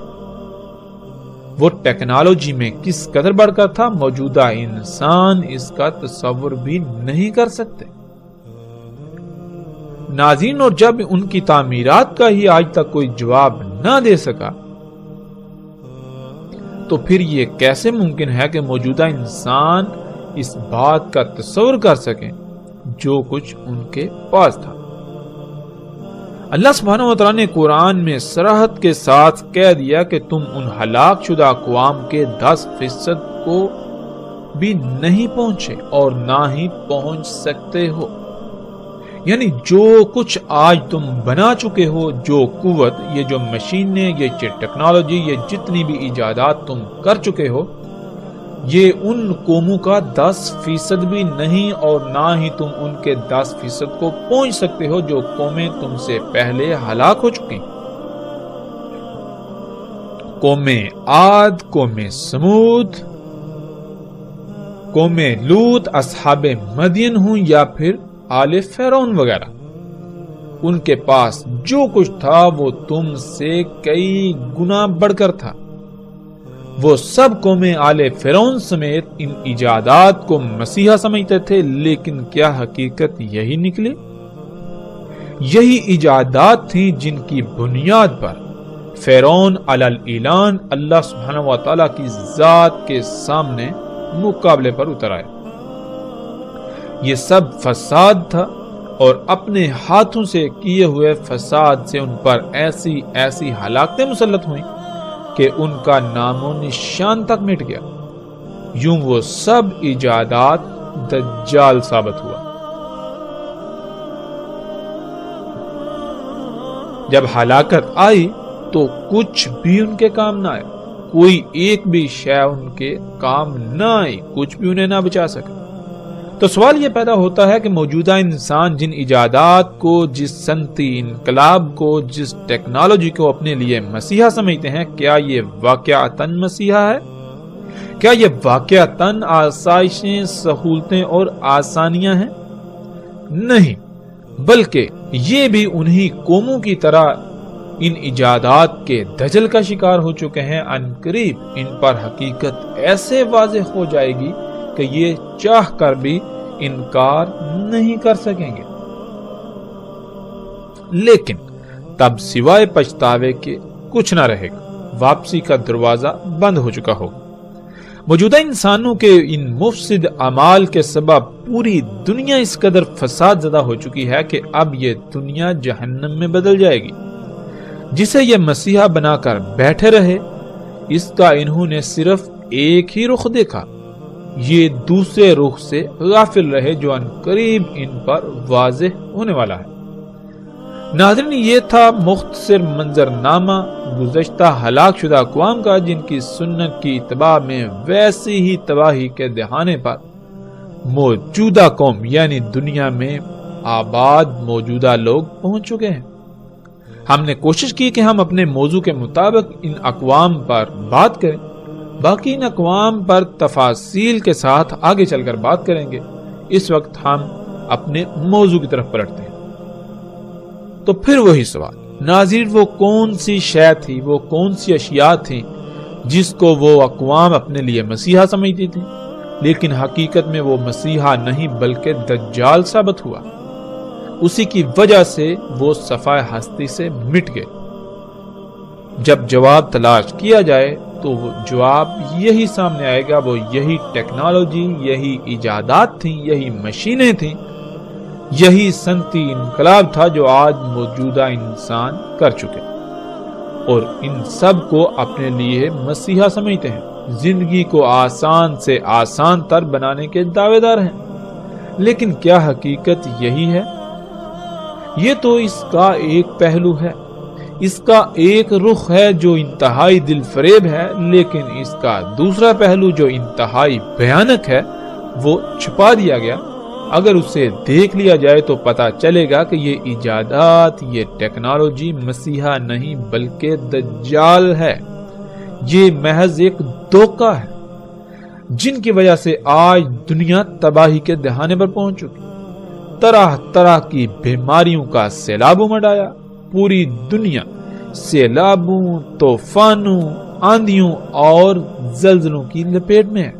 [SPEAKER 1] وہ ٹیکنالوجی میں کس قدر بڑھ کر تھا، موجودہ انسان اس کا تصور بھی نہیں کر سکتے۔ ناظرین، اور جب ان کی تعمیرات کا ہی آج تک کوئی جواب نہ دے سکا تو پھر یہ کیسے ممکن ہے کہ موجودہ انسان اس بات کا تصور کر سکیں جو کچھ ان کے پاس تھا؟ اللہ سبحانہ وتعالی نے قرآن میں صراحت کے ساتھ کہہ دیا کہ تم ان ہلاک شدہ اقوام کے 10% کو بھی نہیں پہنچے اور نہ ہی پہنچ سکتے ہو۔ یعنی جو کچھ آج تم بنا چکے ہو، جو قوت، یہ جو مشینیں، یہ ٹیکنالوجی، یہ جتنی بھی ایجادات تم کر چکے ہو، یہ ان قوموں کا 10% بھی نہیں، اور نہ ہی تم ان کے 10% کو پہنچ سکتے ہو جو قومیں تم سے پہلے ہلاک ہو چکی۔ قوم عاد، قوم سمود، قوم لوط، اصحاب مدین ہوں یا پھر آل فرعون وغیرہ، ان کے پاس جو کچھ تھا وہ تم سے کئی گنا بڑھ کر تھا۔ وہ سب قومیں آل فرعون سمیت ان ایجادات کو مسیحا سمجھتے تھے، لیکن کیا حقیقت یہی نکلی؟ یہی ایجادات تھیں جن کی بنیاد پر فرعون علی الاعلان اللہ سبحانہ وتعالی کی ذات کے سامنے مقابلے پر اتر آئے۔ یہ سب فساد تھا، اور اپنے ہاتھوں سے کیے ہوئے فساد سے ان پر ایسی ایسی ہلاکتیں مسلط ہوئیں کہ ان کا نام و نشان تک مٹ گیا۔ یوں وہ سب ایجادات دجال ثابت ہوا۔ جب ہلاکت آئی تو کچھ بھی ان کے کام نہ آئے، کوئی ایک بھی شے ان کے کام نہ آئی، کچھ بھی انہیں نہ بچا سکے۔ تو سوال یہ پیدا ہوتا ہے کہ موجودہ انسان جن ایجادات کو، جس صنعتی انقلاب کو، جس ٹیکنالوجی کو اپنے لیے مسیحا سمجھتے ہیں، کیا یہ واقعتاً مسیحا ہے؟ کیا یہ واقعتاً آسائشیں، سہولتیں اور آسانیاں ہیں؟ نہیں، بلکہ یہ بھی انہی قوموں کی طرح ان ایجادات کے دجل کا شکار ہو چکے ہیں۔ عنقریب ان پر حقیقت ایسے واضح ہو جائے گی کہ یہ چاہ کر بھی انکار نہیں کر سکیں گے، لیکن تب سوائے پچھتاوے کے کچھ نہ رہے گا، واپسی کا دروازہ بند ہو چکا ہوگا۔ موجودہ انسانوں کے ان مفسد اعمال کے سبب پوری دنیا اس قدر فساد زدہ ہو چکی ہے کہ اب یہ دنیا جہنم میں بدل جائے گی۔ جسے یہ مسیحا بنا کر بیٹھے رہے، اس کا انہوں نے صرف ایک ہی رخ دیکھا، یہ دوسرے رخ سے غافل رہے جو عنقریب ان پر واضح ہونے والا ہے۔ ناظرین، یہ تھا مختصر منظرنامہ گزشتہ ہلاک شدہ اقوام کا، جن کی سنت کی اتباع میں ویسی ہی تباہی کے دہانے پر موجودہ قوم یعنی دنیا میں آباد موجودہ لوگ پہنچ چکے ہیں۔ ہم نے کوشش کی کہ ہم اپنے موضوع کے مطابق ان اقوام پر بات کریں، باقی ان اقوام پر تفاصیل کے ساتھ آگے چل کر بات کریں گے۔ اس وقت ہم اپنے موضوع کی طرف پلٹتے ہیں۔ تو پھر وہی سوال، ناظرین، وہ کون سی شے تھی، وہ کون سی اشیاء تھی جس کو وہ اقوام اپنے لیے مسیحا سمجھتی تھی، لیکن حقیقت میں وہ مسیحا نہیں بلکہ دجال ثابت ہوا۔ اسی کی وجہ سے وہ صفائے ہستی سے مٹ گئے۔ جب جواب تلاش کیا جائے تو وہ جواب یہی سامنے آئے گا، وہ یہی ٹیکنالوجی، یہی ایجادات تھیں، یہی مشینیں تھیں، یہی صنعتی انقلاب تھا جو آج موجودہ انسان کر چکے اور ان سب کو اپنے لیے مسیحا سمجھتے ہیں، زندگی کو آسان سے آسان تر بنانے کے دعوے دار ہیں۔ لیکن کیا حقیقت یہی ہے؟ یہ تو اس کا ایک پہلو ہے، اس کا ایک رخ ہے جو انتہائی دل فریب ہے، لیکن اس کا دوسرا پہلو جو انتہائی بھیانک ہے وہ چھپا دیا گیا۔ اگر اسے دیکھ لیا جائے تو پتا چلے گا کہ یہ ایجادات، یہ ٹیکنالوجی مسیحا نہیں بلکہ دجال ہے، یہ محض ایک دھوکہ ہے جن کی وجہ سے آج دنیا تباہی کے دہانے پر پہنچ چکی۔ طرح طرح کی بیماریوں کا سیلاب امڑ آیا، پوری دنیا سیلابوں، طوفانوں، آندھیوں اور زلزلوں کی لپیٹ میں ہے۔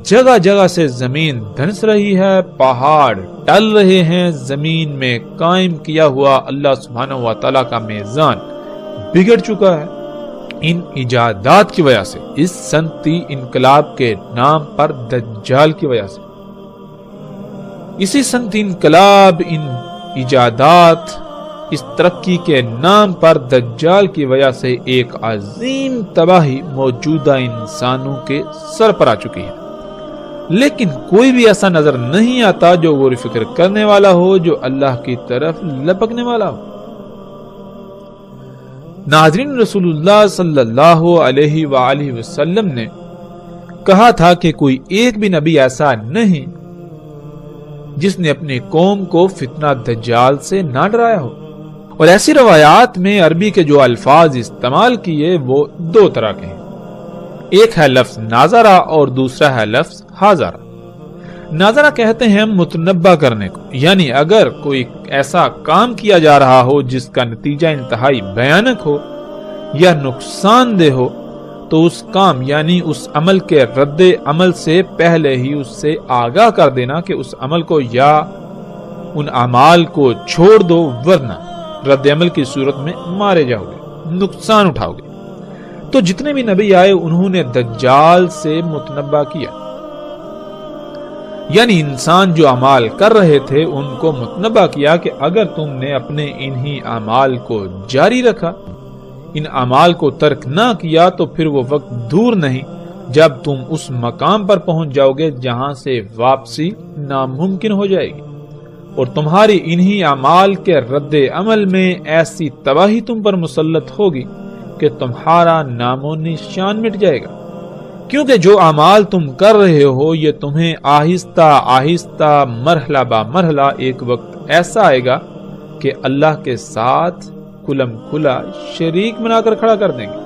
[SPEAKER 1] جگہ جگہ سے زمین دھنس رہی ہے، پہاڑ ٹل رہے ہیں، زمین میں قائم کیا ہوا اللہ سبحانہ و تعالیٰ کا میزان بگڑ چکا ہے۔ ان ایجادات کی وجہ سے، اس صنعتی انقلاب کے نام پر دجال کی وجہ سے، اسی صنعتی انقلاب، ان ایجادات، اس ترقی کے نام پر دجال کی وجہ سے ایک عظیم تباہی موجودہ انسانوں کے سر پر آ چکی ہے۔ لیکن کوئی بھی ایسا نظر نہیں آتا جو غور و فکر کرنے والا ہو، جو اللہ کی طرف لپکنے والا ہو۔ ناظرین، رسول اللہ صلی اللہ علیہ وآلہ وسلم نے کہا تھا کہ کوئی ایک بھی نبی ایسا نہیں جس نے اپنی قوم کو فتنہ دجال سے نہ ڈرایا ہو۔ اور ایسی روایات میں عربی کے جو الفاظ استعمال کیے وہ دو طرح کے ہیں، ایک ہے لفظ ناظرہ اور دوسرا ہے لفظ حاضرہ۔ ناظرہ کہتے ہیں متنبہ کرنے کو، یعنی اگر کوئی ایسا کام کیا جا رہا ہو جس کا نتیجہ انتہائی بھیانک ہو یا نقصان دہ ہو تو اس کام یعنی اس عمل کے رد عمل سے پہلے ہی اس سے آگاہ کر دینا کہ اس عمل کو یا ان اعمال کو چھوڑ دو، ورنہ رد عمل کی صورت میں مارے جاؤ گے، نقصان اٹھاؤ گے۔ تو جتنے بھی نبی آئے انہوں نے دجال سے متنبہ کیا، یعنی انسان جو اعمال کر رہے تھے ان کو متنبہ کیا کہ اگر تم نے اپنے انہی اعمال کو جاری رکھا، ان اعمال کو ترک نہ کیا، تو پھر وہ وقت دور نہیں جب تم اس مقام پر پہنچ جاؤ گے جہاں سے واپسی ناممکن ہو جائے گی، اور تمہاری انہی اعمال کے رد عمل میں ایسی تباہی تم پر مسلط ہوگی کہ تمہارا نام و نشان مٹ جائے گا، کیونکہ جو اعمال تم کر رہے ہو یہ تمہیں آہستہ آہستہ مرحلہ با مرحلہ ایک وقت ایسا آئے گا کہ اللہ کے ساتھ کھلم کھلا شریک بنا کر کھڑا کر دیں گے۔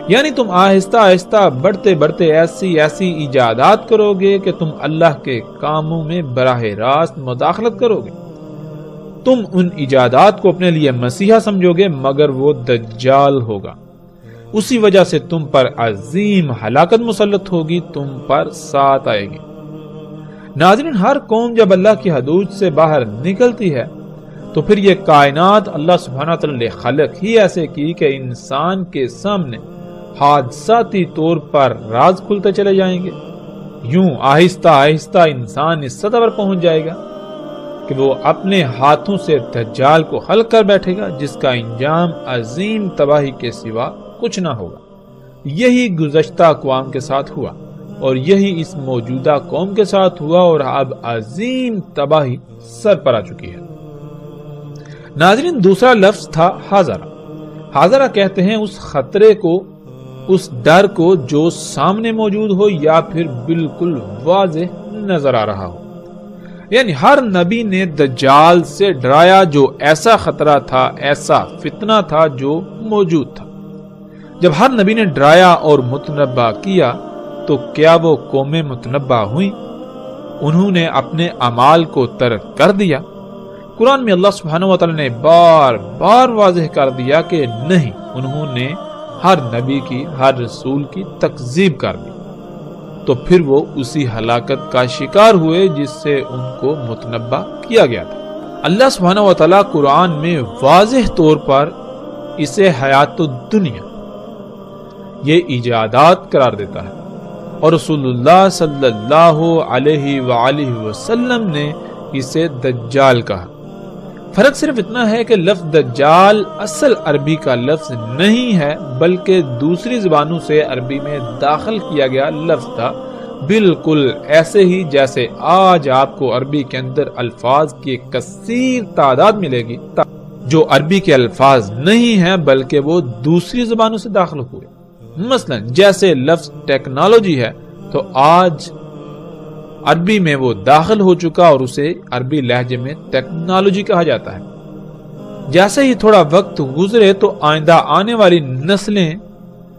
[SPEAKER 1] یعنی تم آہستہ آہستہ بڑھتے بڑھتے ایسی ایجادات کرو گے کہ تم اللہ کے کاموں میں براہ راست مداخلت کرو گے۔ تم ان ایجادات کو اپنے لیے مسیحا سمجھو گے، مگر وہ دجال ہوگا۔ اسی وجہ سے تم پر عظیم ہلاکت مسلط ہوگی، تم پر ساتھ آئے گی۔ ناظرین، ہر قوم جب اللہ کی حدود سے باہر نکلتی ہے تو پھر یہ کائنات اللہ سبحانہ وتعالی نے خلق ہی ایسے کی کہ انسان کے سامنے حادثاتی طور پر راز کھلتے چلے جائیں گے۔ یوں آہستہ آہستہ انسان اس سطح پر پہنچ جائے گا کہ وہ اپنے ہاتھوں سے دجال کو خلق کر بیٹھے گا، جس کا انجام عظیم تباہی کے سوا کچھ نہ ہوگا۔ یہی گزشتہ اقوام کے ساتھ ہوا اور یہی اس موجودہ قوم کے ساتھ ہوا، اور اب عظیم تباہی سر پر آ چکی ہے۔ ناظرین، دوسرا لفظ تھا حاضرہ۔ حاضرہ کہتے ہیں اس خطرے کو، اس ڈر کو جو سامنے موجود ہو یا پھر بالکل واضح نظر آ رہا ہو۔ یعنی ہر نبی نے دجال سے ڈرایا، جو ایسا خطرہ تھا، ایسا فتنہ تھا جو موجود تھا۔ جب ہر نبی نے ڈرایا اور متنبہ کیا تو کیا وہ قومیں متنبہ ہوئیں؟ انہوں نے اپنے اعمال کو ترک کر دیا۔ قرآن میں اللہ سبحانہ وتعالی نے بار بار واضح کر دیا کہ نہیں، انہوں نے ہر نبی کی، ہر رسول کی تکذیب کر دی، تو پھر وہ اسی ہلاکت کا شکار ہوئے جس سے ان کو متنبہ کیا گیا تھا۔ اللہ سبحانہ وتعالی قرآن میں واضح طور پر اسے حیات الدنیا، یہ ایجادات قرار دیتا ہے، اور رسول اللہ صلی اللہ علیہ وآلہ وسلم نے اسے دجال کہا۔ فرق صرف اتنا ہے کہ لفظ دجال اصل عربی کا لفظ نہیں ہے، بلکہ دوسری زبانوں سے عربی میں داخل کیا گیا لفظ تھا، بالکل ایسے ہی جیسے آج آپ کو عربی کے اندر الفاظ کی ایک کثیر تعداد ملے گی جو عربی کے الفاظ نہیں ہیں بلکہ وہ دوسری زبانوں سے داخل ہوئے۔ مثلا جیسے لفظ ٹیکنالوجی ہے تو آج عربی میں وہ داخل ہو چکا اور اسے عربی لہجے میں ٹیکنالوجی کہا جاتا ہے۔ جیسے ہی تھوڑا وقت گزرے تو آئندہ آنے والی نسلیں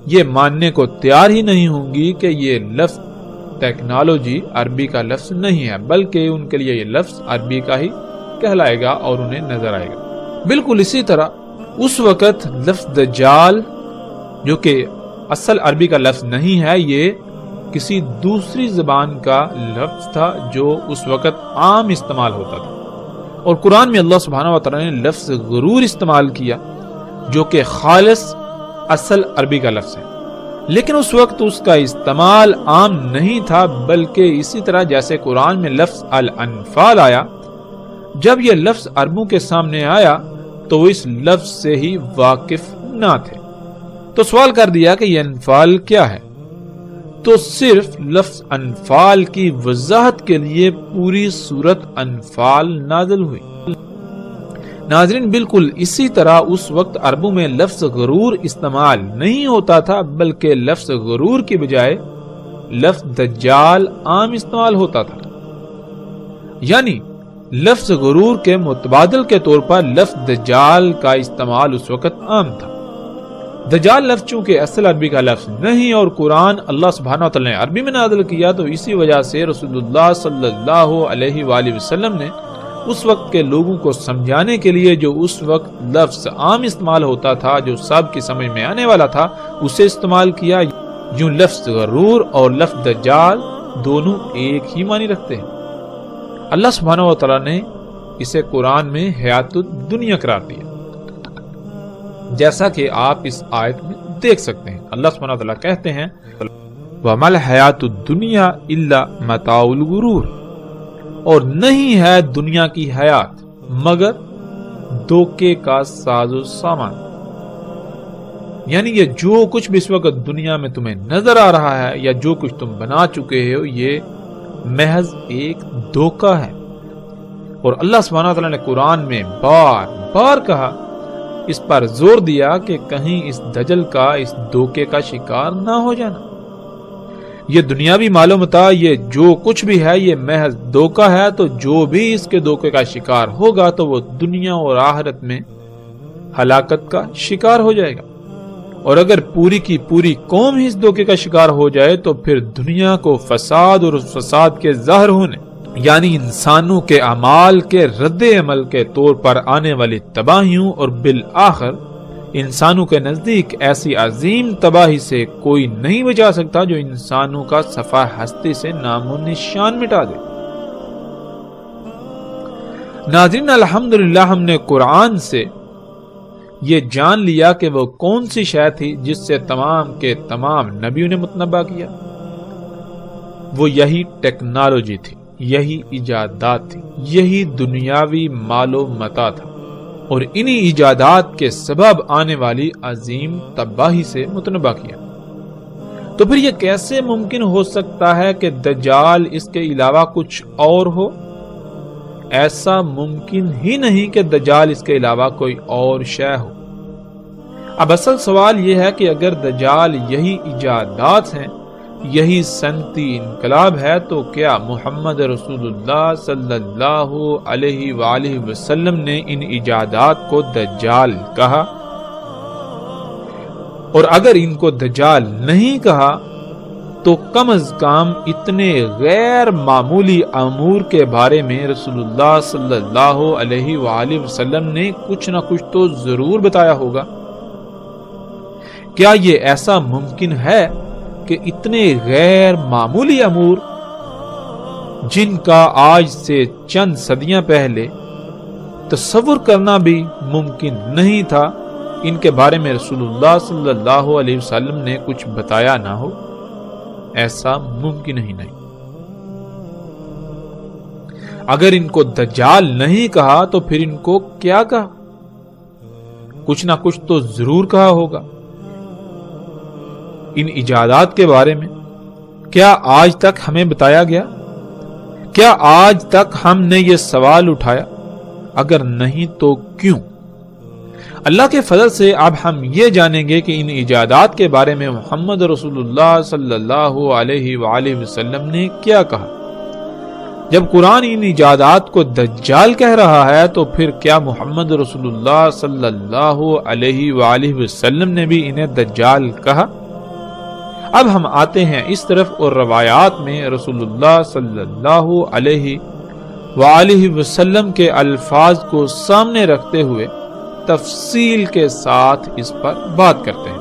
[SPEAKER 1] یہ ماننے کو تیار ہی نہیں ہوں گی کہ یہ لفظ ٹیکنالوجی عربی کا لفظ نہیں ہے، بلکہ ان کے لیے یہ لفظ عربی کا ہی کہلائے گا اور انہیں نظر آئے گا۔ بالکل اسی طرح اس وقت لفظ دجال، جو کہ اصل عربی کا لفظ نہیں ہے، یہ کسی دوسری زبان کا لفظ تھا جو اس وقت عام استعمال ہوتا تھا، اور قرآن میں اللہ سبحانہ وتعالی نے لفظ غرور استعمال کیا جو کہ خالص اصل عربی کا لفظ ہے، لیکن اس وقت اس کا استعمال عام نہیں تھا، بلکہ اسی طرح جیسے قرآن میں لفظ الانفال آیا، جب یہ لفظ عربوں کے سامنے آیا تو وہ اس لفظ سے ہی واقف نہ تھے، تو سوال کر دیا کہ یہ انفال کیا ہے، تو صرف لفظ انفال کی وضاحت کے لیے پوری سورت انفال نازل ہوئی۔ ناظرین، بالکل اسی طرح اس وقت عربوں میں لفظ غرور استعمال نہیں ہوتا تھا، بلکہ لفظ غرور کی بجائے لفظ دجال عام استعمال ہوتا تھا۔ یعنی لفظ غرور کے متبادل کے طور پر لفظ دجال کا استعمال اس وقت عام تھا۔ دجال لفظ چونکہ اصل عربی کا لفظ نہیں اور قرآن اللہ سبحانہ وتعالی نے عربی میں نازل کیا، تو اسی وجہ سے رسول اللہ صلی اللہ علیہ وآلہ وسلم نے اس وقت کے لوگوں کو سمجھانے کے لیے جو اس وقت لفظ عام استعمال ہوتا تھا، جو سب کی سمجھ میں آنے والا تھا، اسے استعمال کیا۔ یوں لفظ غرور اور لفظ دجال دونوں ایک ہی معنی رکھتے ہیں۔ اللہ سبحانہ وتعالی نے اسے قرآن میں حیات الدنیا قرار دیا، جیسا کہ آپ اس آیت میں دیکھ سکتے ہیں۔ اللہ سبحانہ وتعالی کہتے ہیں وَمَا الْحَيَاةُ الدُّنْيَا إِلَّا مَتَاعُ الْغُرُورِ، اور نہیں ہے دنیا کی حیات مگر دھوکے کا ساز و سامان۔ یعنی یہ جو کچھ بھی اس وقت دنیا میں تمہیں نظر آ رہا ہے یا جو کچھ تم بنا چکے ہو، یہ محض ایک دھوکہ ہے۔ اور اللہ سبحانہ وتعالی نے قرآن میں بار بار کہا، اس پر زور دیا کہ کہیں اس دجل کا اس دھوکے کا شکار نہ ہو جانا۔ یہ دنیاوی مال و متاع، یہ جو کچھ بھی ہے، یہ محض دھوکہ ہے، تو جو بھی اس کے دھوکے کا شکار ہوگا تو وہ دنیا اور آخرت میں ہلاکت کا شکار ہو جائے گا، اور اگر پوری کی پوری قوم ہی اس دھوکے کا شکار ہو جائے تو پھر دنیا کو فساد اور اس فساد کے ظاہر ہونے، یعنی انسانوں کے اعمال کے رد عمل کے طور پر آنے والی تباہیوں، اور بالآخر انسانوں کے نزدیک ایسی عظیم تباہی سے کوئی نہیں بچا سکتا جو انسانوں کا صفحہ ہستی سے نام و نشان مٹا دے۔ ناظرین، الحمدللہ ہم نے قرآن سے یہ جان لیا کہ وہ کون سی شے تھی جس سے تمام کے تمام نبیوں نے متنبع کیا۔ وہ یہی ٹیکنالوجی تھی، یہی ایجادات تھی، یہی دنیاوی مال و متاع تھا، اور انہی ایجادات کے سبب آنے والی عظیم تباہی سے متنبع کیا۔ تو پھر یہ کیسے ممکن ہو سکتا ہے کہ دجال اس کے علاوہ کچھ اور ہو؟ ایسا ممکن ہی نہیں کہ دجال اس کے علاوہ کوئی اور شے ہو۔ اب اصل سوال یہ ہے کہ اگر دجال یہی ایجادات ہیں، یہی صنعتی انقلاب ہے، تو کیا محمد رسول اللہ صلی اللہ علیہ وآلہ وسلم نے ان ایجادات کو دجال کہا؟ اور اگر ان کو دجال نہیں کہا تو کم از کم اتنے غیر معمولی امور کے بارے میں رسول اللہ صلی اللہ علیہ وآلہ وسلم نے کچھ نہ کچھ تو ضرور بتایا ہوگا۔ کیا یہ ایسا ممکن ہے کہ اتنے غیر معمولی امور جن کا آج سے چند صدیاں پہلے تصور کرنا بھی ممکن نہیں تھا، ان کے بارے میں رسول اللہ صلی اللہ علیہ وسلم نے کچھ بتایا نہ ہو؟ ایسا ممکن ہی نہیں۔ اگر ان کو دجال نہیں کہا تو پھر ان کو کیا کہا؟ کچھ نہ کچھ تو ضرور کہا ہوگا۔ ان ایجادات کے بارے میں کیا آج تک ہمیں بتایا گیا؟ کیا آج تک ہم نے یہ سوال اٹھایا؟ اگر نہیں تو کیوں؟ اللہ کے فضل سے اب ہم یہ جانیں گے کہ ان ایجادات کے بارے میں محمد رسول اللہ صلی اللہ علیہ وآلہ وسلم نے کیا کہا۔ جب قرآن ان ایجادات کو دجال کہہ رہا ہے تو پھر کیا محمد رسول اللہ صلی اللہ علیہ وآلہ وسلم نے بھی انہیں دجال کہا؟ اب ہم آتے ہیں اس طرف اور روایات میں رسول اللہ صلی اللہ علیہ وآلہ وسلم کے الفاظ کو سامنے رکھتے ہوئے تفصیل کے ساتھ اس پر بات کرتے ہیں۔